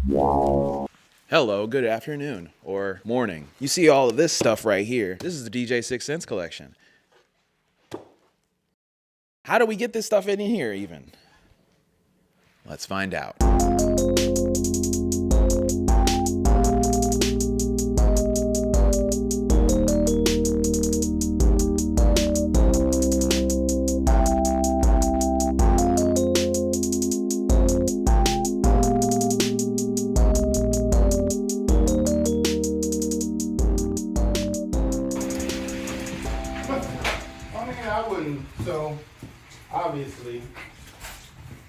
Hello, good afternoon, or morning. You see all of this stuff right here. This is the DJ 6 Cents collection. How do we get this stuff in here even? Let's find out. So, obviously,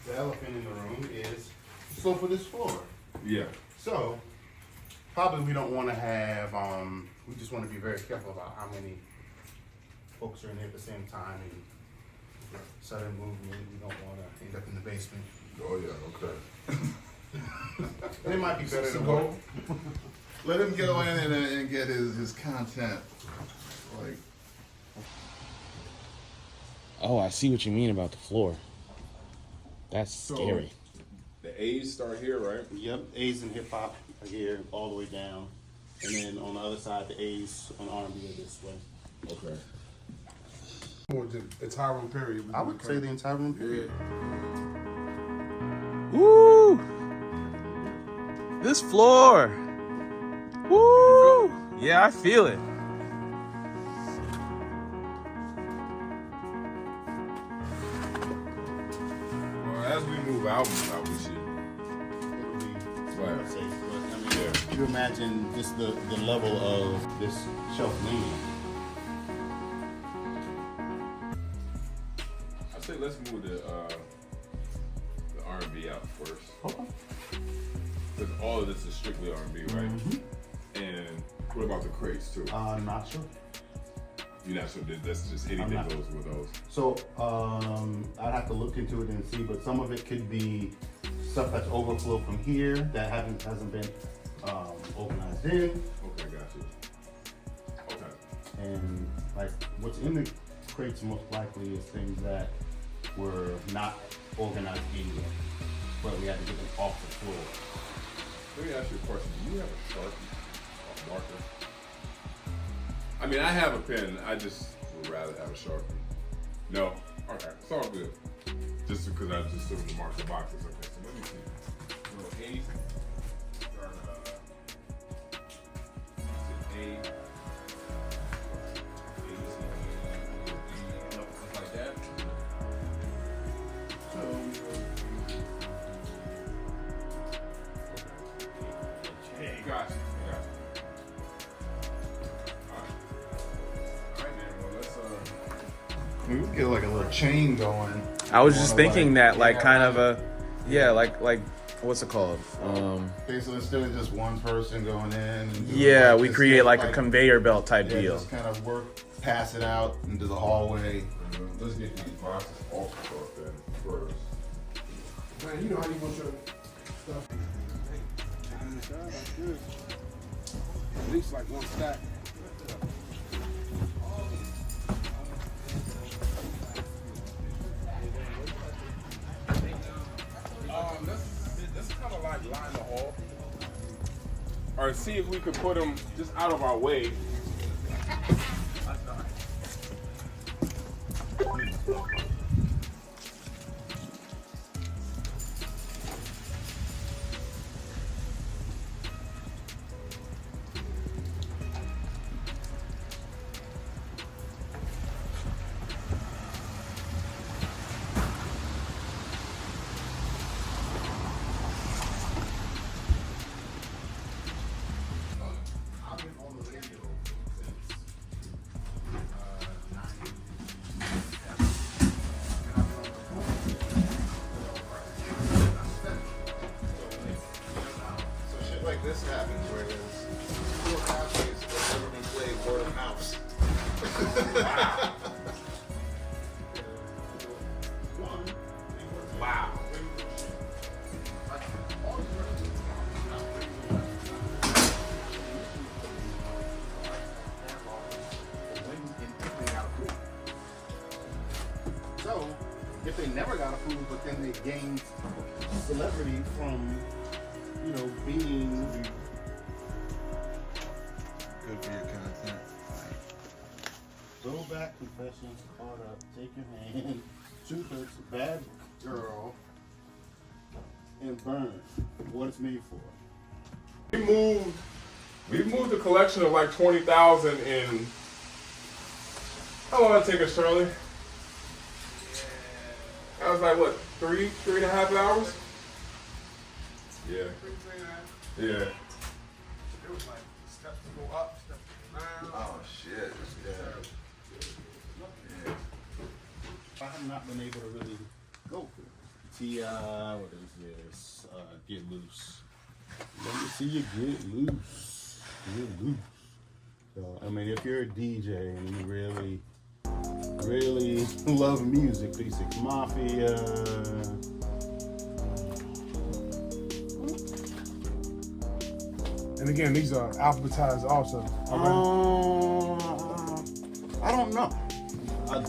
the elephant in the room is the slope of this floor. Yeah. So, probably we don't want to have, we just want to be very careful about how many folks are in here at the same time and sudden movement. We don't want to end up in the basement. Oh, yeah, okay. And it might be better to go. Let him go in and get his content. Like, Oh, I see what you mean about the floor. That's scary. The A's start here, right? Yep, A's in hip hop are here all the way down. And then on the other side, the A's on R&B are this way. Okay. Or the entire room period? I would say the entire room period. Woo! This floor. Woo! Yeah, I feel it. As we move out, we should. It'll be safe, but I mean, you imagine just the level of this shelf leaning. I say let's move the R&B out first. Okay. Because all of this is strictly R&B, right? Mm-hmm. And what about the crates too? Not sure. You're not sure that that's just anything goes with those? So I'd have to look into it and see, but some of it could be stuff that's overflow from here that hasn't been organized in. Okay, got you. Okay. And like what's in the crates most likely is things that were not organized in yet, but we had to get them off the floor. Let me ask you a question. Do you have a Sharpie or marker? I mean, I have a pen. I just would rather have a Sharpie. No? Okay, it's all good. Just because I just took the mark the boxes. Okay, so let me see. Little A's. Start, A. Just like that. So, okay. Gotcha. We could get like a little chain going. I was just thinking that, like, kind of a, yeah, like what's it called? Basically, instead of just one person going in. And Yeah, like we this, create like a like, conveyor belt type yeah, deal. just kind of work, pass it out into the hallway. Let's get these boxes off the truck then first. Man, you know how you want your stuff. At least like one stack. Let's kind of like line the hall. Or see if we could put them just out of our way. This happens where there's 4 copies of everything played word of mouth. Wow. So, if they never got approved, but then they gained celebrity from being Good for your content. throwback confessions, caught up, take your hand, two hurts, bad girl, and burn. What it's made for. We moved a collection of like 20,000 in. How long did it take us, Charlie? That was like what, 3.5 hours? Yeah. Yeah. It was like steps to go up, steps to go down. Oh shit. Yeah. I have not been able to really go for it. T.I., what is this? Get Loose. Let me see you get loose. Get loose. So, I mean, if you're a DJ and you really love music, 3-6 Mafia. And again, these are alphabetized also. I don't know.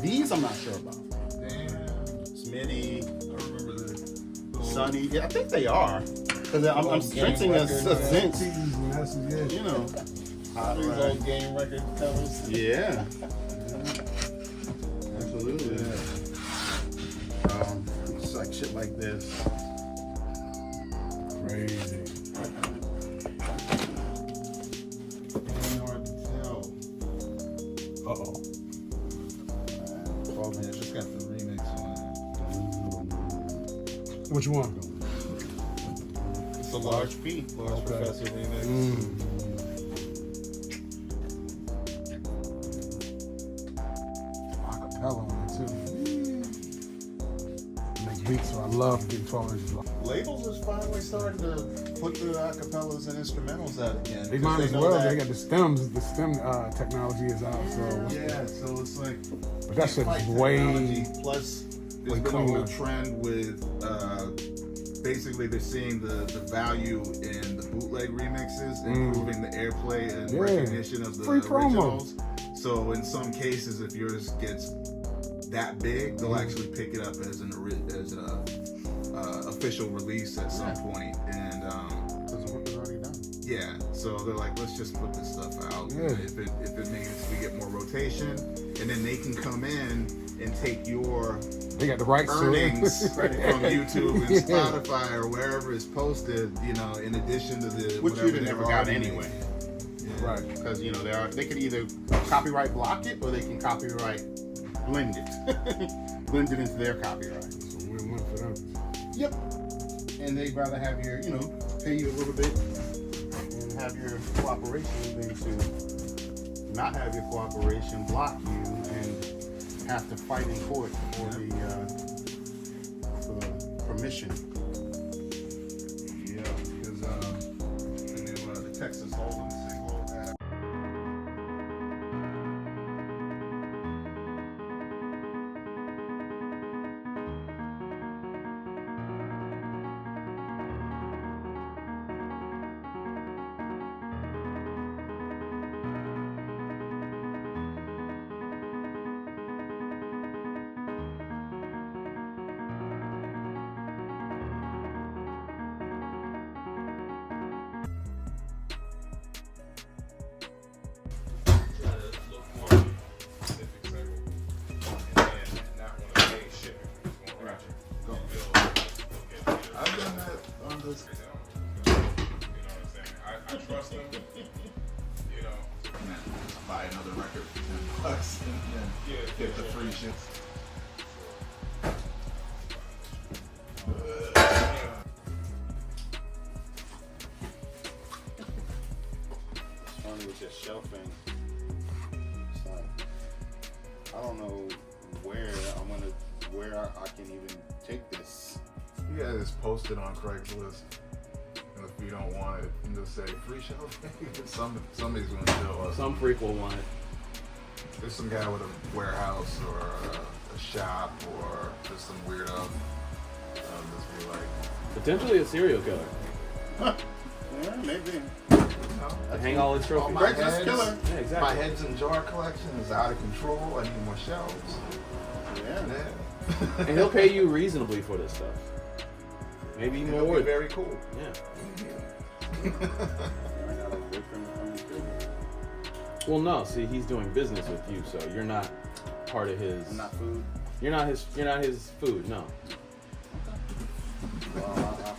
These I'm not sure about. Damn. Smitty, I remember the Sunny. Yeah, I think they are. Because I'm sensing a sense. And that's, yeah. You know. these old game record covers. Yeah. Absolutely. It's like shit like this. Crazy. Hard to tell. Uh-oh. 12 minutes. Just got the remix on it. Which one? It's a large P. Large Okay. Professor remix. Acapella on it too. Make beats, so I love getting 12 inches long. Labels is finally starting to put the acapellas and instrumentals out again. They 'cause might as know well. that- They got the stems. The stem technology is out. So, Yeah, so it's like but that shit fight is way. technology, plus there's way been a cleaner. whole trend with basically they're seeing the value in the bootleg remixes, improving the airplay and Yeah. recognition of the Free promo. originals. So in some cases, if yours gets that big, they'll actually pick it up as an official release at some point. And Because the work is already done. yeah, so they're like, let's just put this stuff out. Yeah. If it means we get more rotation, and then they can come in and take your They got the rights to earnings it. from YouTube and Yeah. Spotify or wherever it's posted, in addition to the Which whatever you'd have they've never got already anyway. made. Yeah. Right. Because, they could either copyright block it or they can copyright blend it. Blend it into their copyright. So win-win for them. Yep. And they'd rather have your, pay you a little bit and have your cooperation than to not have your cooperation, block you, and have to fight in court for the permission. Yeah, because the new the Texas Hold'em single. I've done that on this. I trust them. Buy another record for $10 and then get the free shit. It's funny with your shelving. It's like, I don't know where I can even take this. You guys just post it on Craigslist. And if you don't want it, you just say free shelving. Somebody's gonna show up. Some freak will want it. There's some guy with a warehouse or a shop or just some weirdo. Just be like, Potentially a serial killer. Yeah, maybe. To hang all his trophies. my Craigslist heads, killer. Yeah, exactly. my heads and jar collection is out of control. I need more shelves. Yeah. Yeah. And he'll pay you reasonably for this stuff. Maybe It'll more be wood. very cool. Yeah. I gotta wait for him to come to business. Well, no. See, he's doing business with you, so you're not part of his. I'm not food. You're not his. You're not his food. No. Well, I hope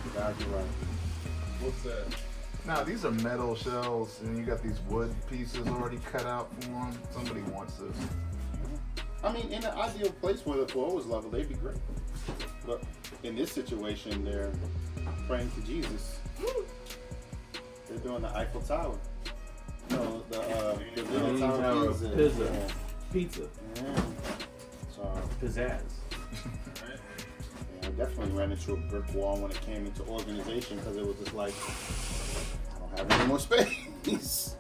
the guys are right. What's that? Now these are metal shells, and you got these wood pieces already cut out for them. Somebody wants this. I mean, in an ideal place where the floor was level, they'd be great. But in this situation, they're praying to Jesus. They're doing the Eiffel Tower. No, the Little Tower of Pizza. Yeah. Pizza. Yeah. So, Pizzazz. yeah, I definitely ran into a brick wall when it came into organization because it was just like, I don't have any more space.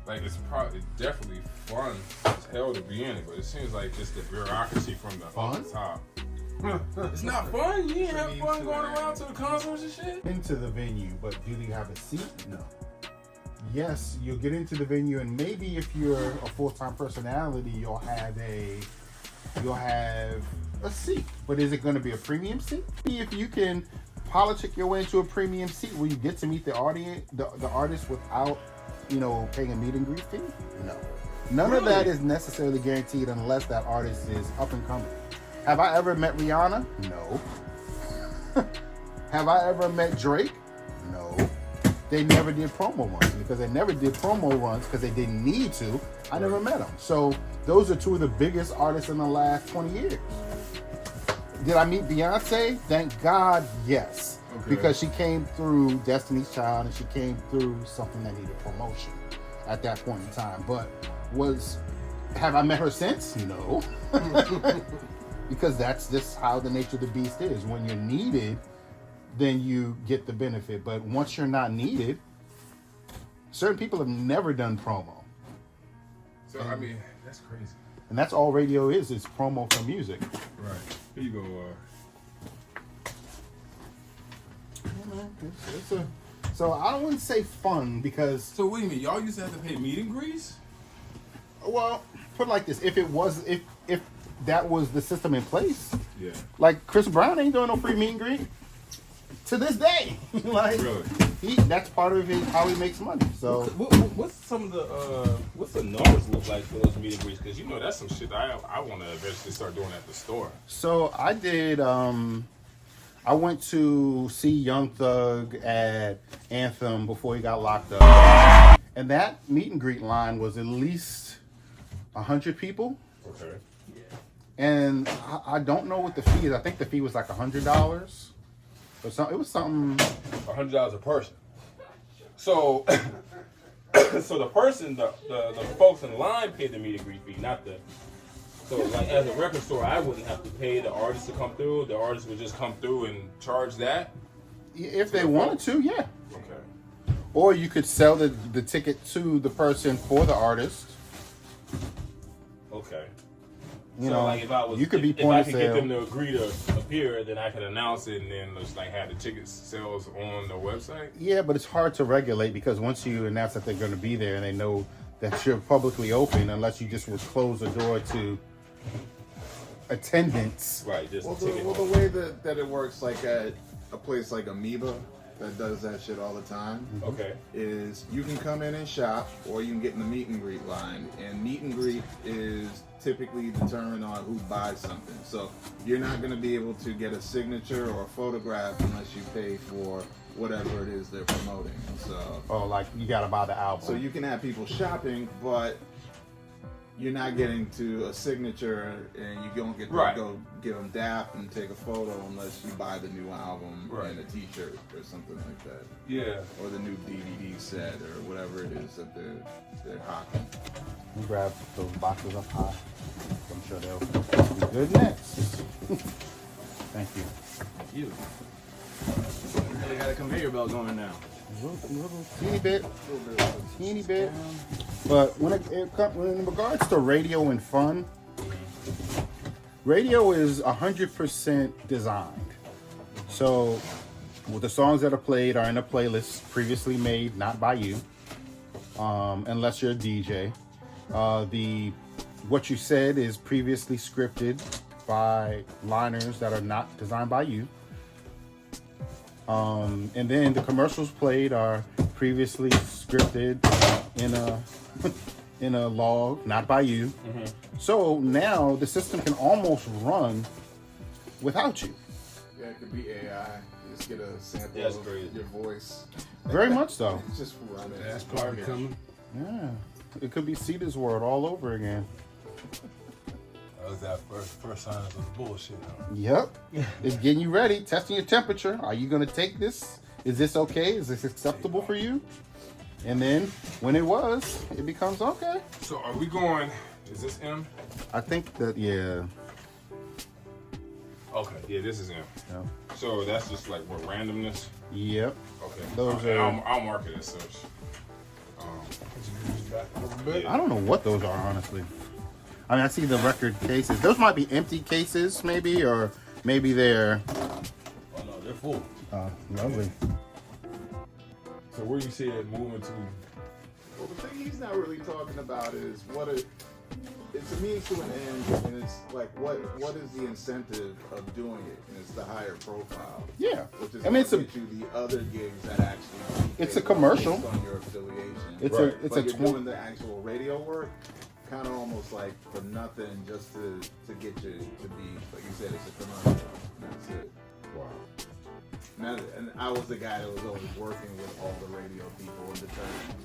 Like it's definitely fun as hell to be in it, but it seems like just the bureaucracy from the Fun? top. It's not fun. You ain't have fun going around to the concerts and shit. Into the venue, but do you have a seat? No. Yes, you'll get into the venue, and maybe if you're a full-time personality, you'll have a seat. But is it going to be a premium seat? If you can politic your way into a premium seat where you get to meet the audience, the artist without, paying a meet and greet fee? No. None of that is necessarily guaranteed unless that artist is up and coming. Have I ever met Rihanna? No. Have I ever met Drake? No. They never did promo runs because they never did promo runs because they didn't need to. I never met them. So those are two of the biggest artists in the last 20 years. Did I meet Beyonce? Thank God, yes. Okay. Because she came through Destiny's Child and she came through something that needed promotion at that point in time. But have I met her since? No. Because that's just how the nature of the beast is. When you're needed, then you get the benefit. But once you're not needed, certain people have never done promo. So I mean, that's crazy. And that's all radio is promo for music. Right. Here you go. So I don't want to say fun because, So what do you mean? Y'all used to have to pay meet and greets? well, put it like this: if that was the system in place, Yeah. like Chris Brown ain't doing no free meet and greet to this day. Like Really? that's part of how he makes money. So What's some of the what's the numbers look like for those meet and greets? Because that's some shit that I want to eventually start doing at the store. So I did. I went to see Young Thug at Anthem before he got locked up, and that meet and greet line was at least 100 people. Okay. And I don't know what the fee is. I think the fee was like $100 or something. It was something. $100 a person. So, so the person, the folks in line paid the meet and greet fee, not the. So, like as a record store, I wouldn't have to pay the artist to come through. The artist would just come through and charge that. If they wanted to, yeah. Okay. Or you could sell the ticket to the person for the artist. Okay. You So know, like if I was, you could be if point I of could sale. get them to agree to appear, then I could announce it and then just like have the ticket sales on the website. Yeah, but it's hard to regulate because once you announce that they're going to be there and they know that you're publicly open, unless you just would close the door to attendance. Right. Just Well, the ticket. the way that it works, like at a place like Amoeba that does that shit all the time, Okay. is you can come in and shop, or you can get in the meet and greet line. And meet and greet is typically determined on who buys something. So you're not going to be able to get a signature or a photograph unless you pay for whatever it is they're promoting. So, Like you got to buy the album. so you can have people shopping, but you're not getting to a signature, and you don't get to Right. go give them dap and take a photo unless you buy the new album Right. and a T-shirt or something like that, Yeah. or the new DVD set or whatever it is that they're hawking. You grab those boxes up high. I'm sure they'll be good next. Thank you. You. They got a conveyor belt going now. Teeny bit. But when in regards to radio and fun, radio is 100% designed. So the songs that are played are in a playlist previously made, not by you, unless you're a DJ. What you said is previously scripted by liners that are not designed by you. And then the commercials played are previously scripted in a log, not by you. So now the system can almost run without you. Yeah, it could be AI. You just get a sample That's of crazy. your voice. Very much so. Just run it. That's probably coming. Yeah. It could be Cedar's World all over again. That was that first sign of the bullshit. Huh? Yep. It's getting you ready, testing your temperature. Are you going to take this? Is this okay? Is this acceptable for you? And then when it was, it becomes okay. So are we going? Is this M? I think that, yeah. Okay, yeah, this is M. Yeah. So that's just like what randomness. Yep. Okay. Those And are- I'll mark it as such. I don't know what those are, honestly. I mean, I see the record cases. Those might be empty cases, maybe, or maybe they're... Oh no, they're full. Lovely. So where you see it moving to? Well, the thing he's not really talking about is it's a means to an end, and it's like what is the incentive of doing it? And it's the higher profile. Yeah. Which is I mean, it's a... get you the other gigs that actually. It's a commercial. Based on your affiliation. It's Right. a... It's But a... you're doing the actual radio work, kind of almost like for nothing, just to get you to be, like you said, it's a commercial. That's it. Wow. And I was the guy that was always working with all the radio people and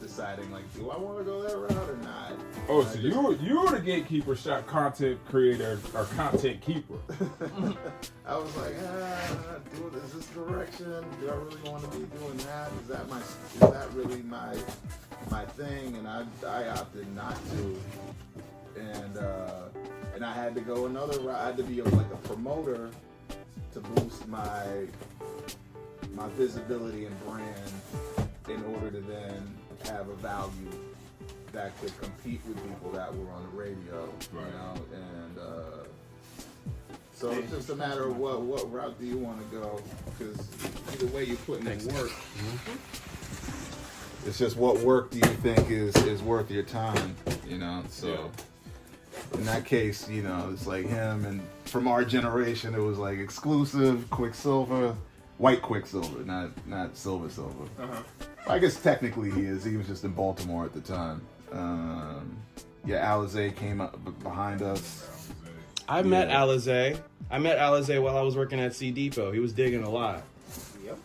deciding like, do I want to go that route or not? Oh, so you were the gatekeeper, shot content creator or content keeper. I was like, is this direction? Do I really want to be doing that? Is that really my thing? And I opted not to. And I had to go another route. I had to be like a promoter to boost my visibility and brand in order to then have a value that could compete with people that were on the radio, Right. you know, and so it's just a matter of what route do you want to go, because either way you're putting in work. It's just what work do you think is worth your time, you know, so in that case, you know, it's like him, and from our generation it was like exclusive Quicksilver, white Quicksilver, not Silver. I guess technically he is. He was just in Baltimore at the time. Alizé came up behind us. I met Alizé. I met Alizé while I was working at C Depot. He was digging a lot. Yep.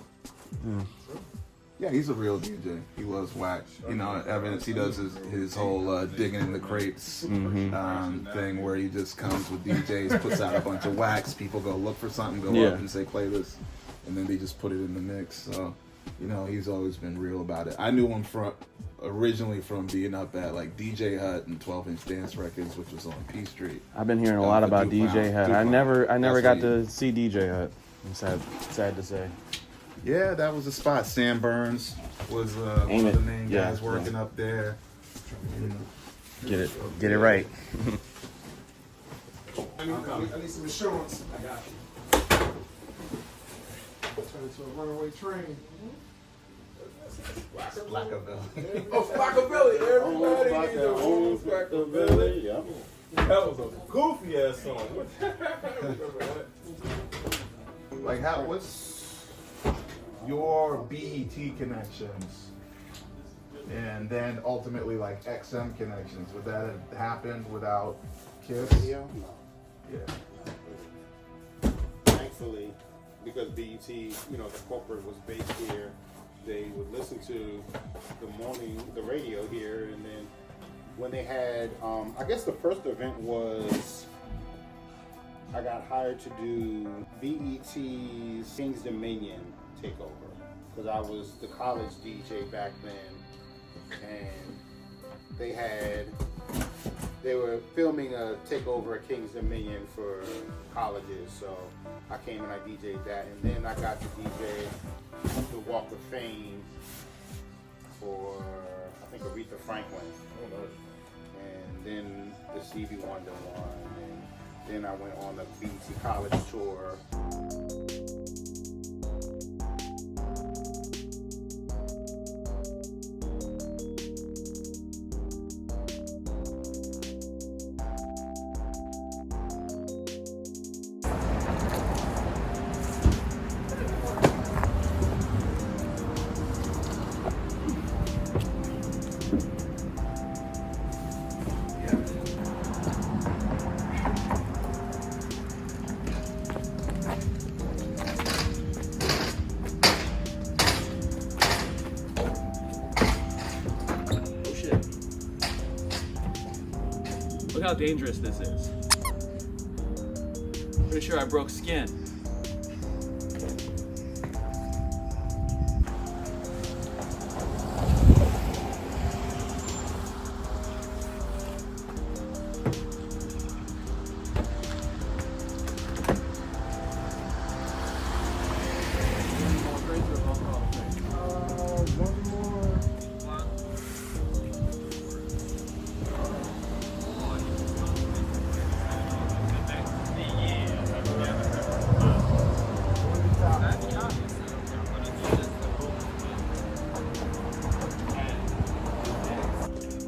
Yeah, he's a real DJ. He loves whack. You know, evidence he does his whole digging in the crates thing where he just comes with DJs, puts out a bunch of wax. People go look for something, go up and say play this, and then they just put it in the mix. So, you know, he's always been real about it. I knew him originally from being up at like DJ Hut and 12-inch Dance Records, which was on P Street. I've been hearing a lot about Duke DJ Hut. I Pound. never That's got to see DJ Hut. I'm sad to say. Yeah, that was the spot. Sam Burns was one of the main guys working up there. Get it right. I need some insurance. I got you. Turn into a runaway train. Flaccavilli. Oh, Flaccavilli! Everybody needs a own Flaccavilli. Yeah. That was a goofy ass song. Like, what's your BET connections? And then ultimately, like, XM connections. Would that have happened without Kiss? Yeah. Yeah. Thankfully, because BET, you know, the corporate was based here, they would listen to the radio here, and then when they had, I guess the first event was, I got hired to do BET's King's Dominion takeover, because I was the college DJ back then, and they were filming a takeover at King's Dominion for colleges, so I came and I DJ'd that, and then I got to DJ the Walk of Fame for, I think, Aretha Franklin, and then the Stevie Wonder one, and then I went on a BET college tour. how dangerous this is. Pretty sure I broke skin.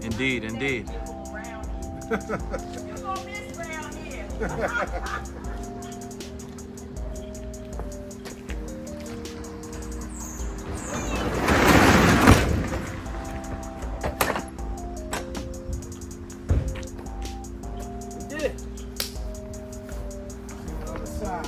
Indeed, indeed. You're gonna miss round here. We did it. Other side.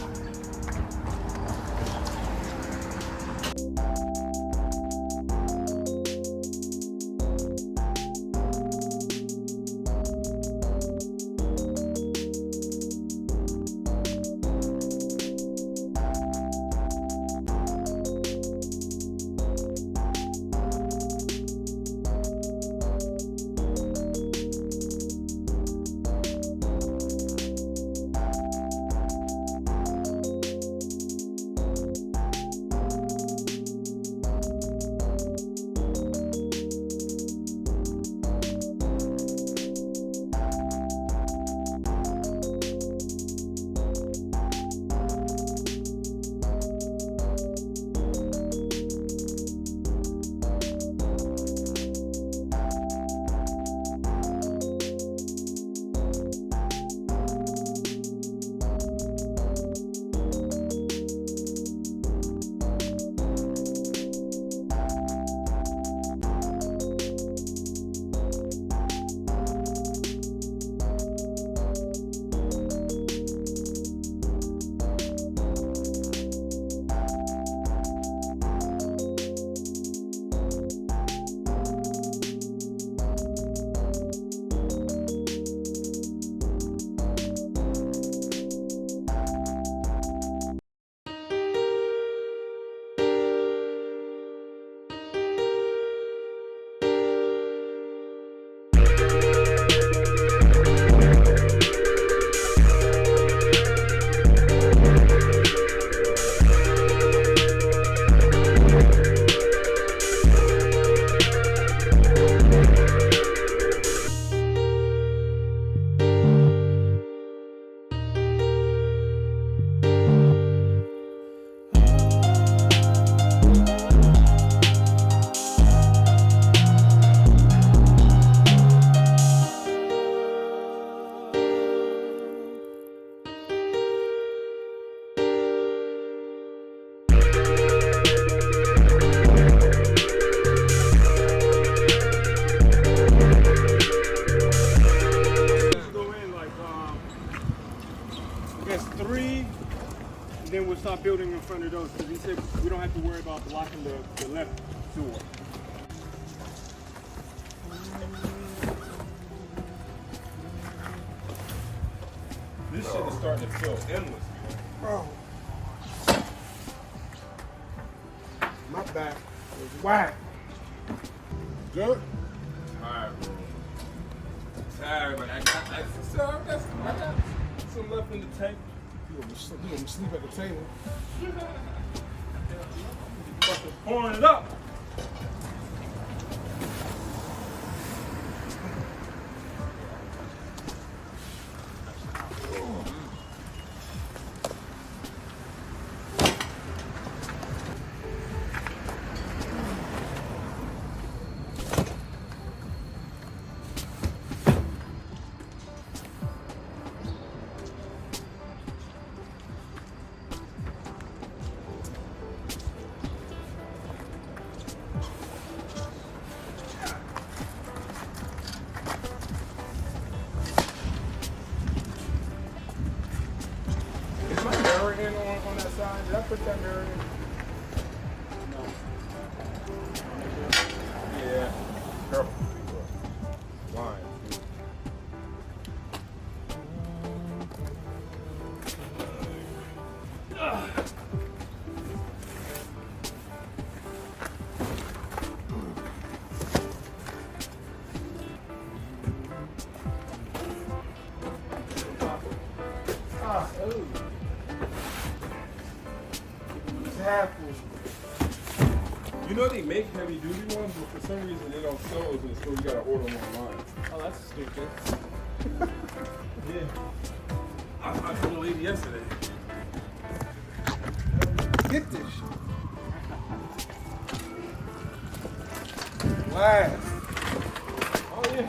then we'll start building in front of those, because he said we don't have to worry about blocking the left door. This shit is starting to feel endless. Bro. My back was whack. Good? Alright, bro. Tired, but I got some left in the tank. You gonna sleep at the table. Fucking pouring it up. Is my mirror in on that side? Did I put that mirror in? No. Yeah. Careful. Line. You know they make heavy duty ones, but for some reason they don't sell those in the store. You gotta order them online. Oh, that's stupid. Yeah. I told a lady yesterday. Get this shit. Blast. Oh yeah.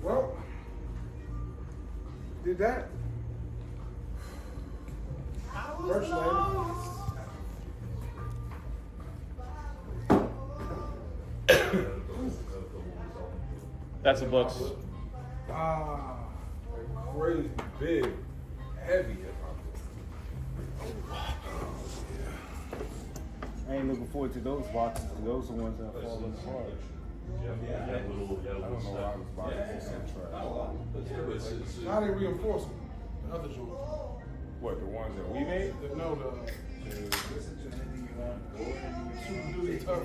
Well, did that. First lady. That's the books. Ah, crazy big, heavy. I ain't looking forward to those boxes, because those are the ones that fall apart. I don't know why I was boxes so trash. How they reinforce them? The other joints. What, the ones that we made? No, Super Duty Tough.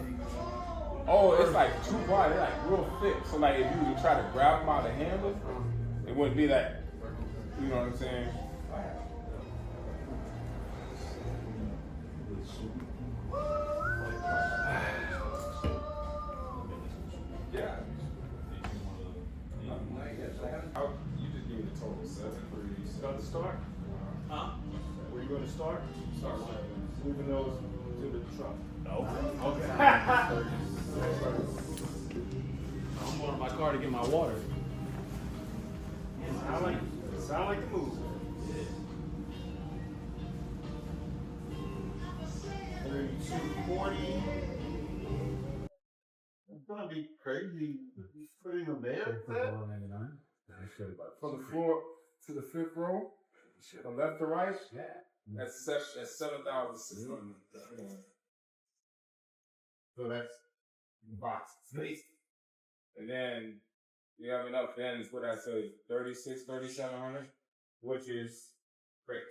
Oh, it's like two wide, they're like real thick. So like if you would try to grab them out of the handle, it wouldn't be that, you know what I'm saying? Yeah. You just give me the total set for you. About to start? Huh? Where you going to start? Start Moving those to the truck. No. Okay. I'm going to my car to get my water. Sound like the move. 3240. It's gonna be crazy putting them there. From the floor to the fifth row, from left to right, that's 7,000. So that's Box space. And then you have enough ends, what I say, 3,700, which is great.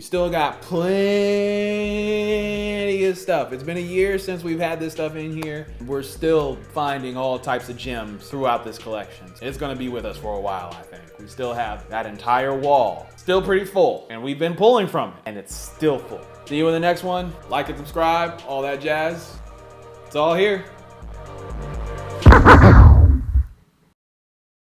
Still got plenty of stuff. It's been a year since we've had this stuff in here. We're still finding all types of gems throughout this collection. It's gonna be with us for a while, I think. We still have that entire wall, still pretty full, and we've been pulling from it, and it's still full. See you in the next one. Like and subscribe, all that jazz. It's all here.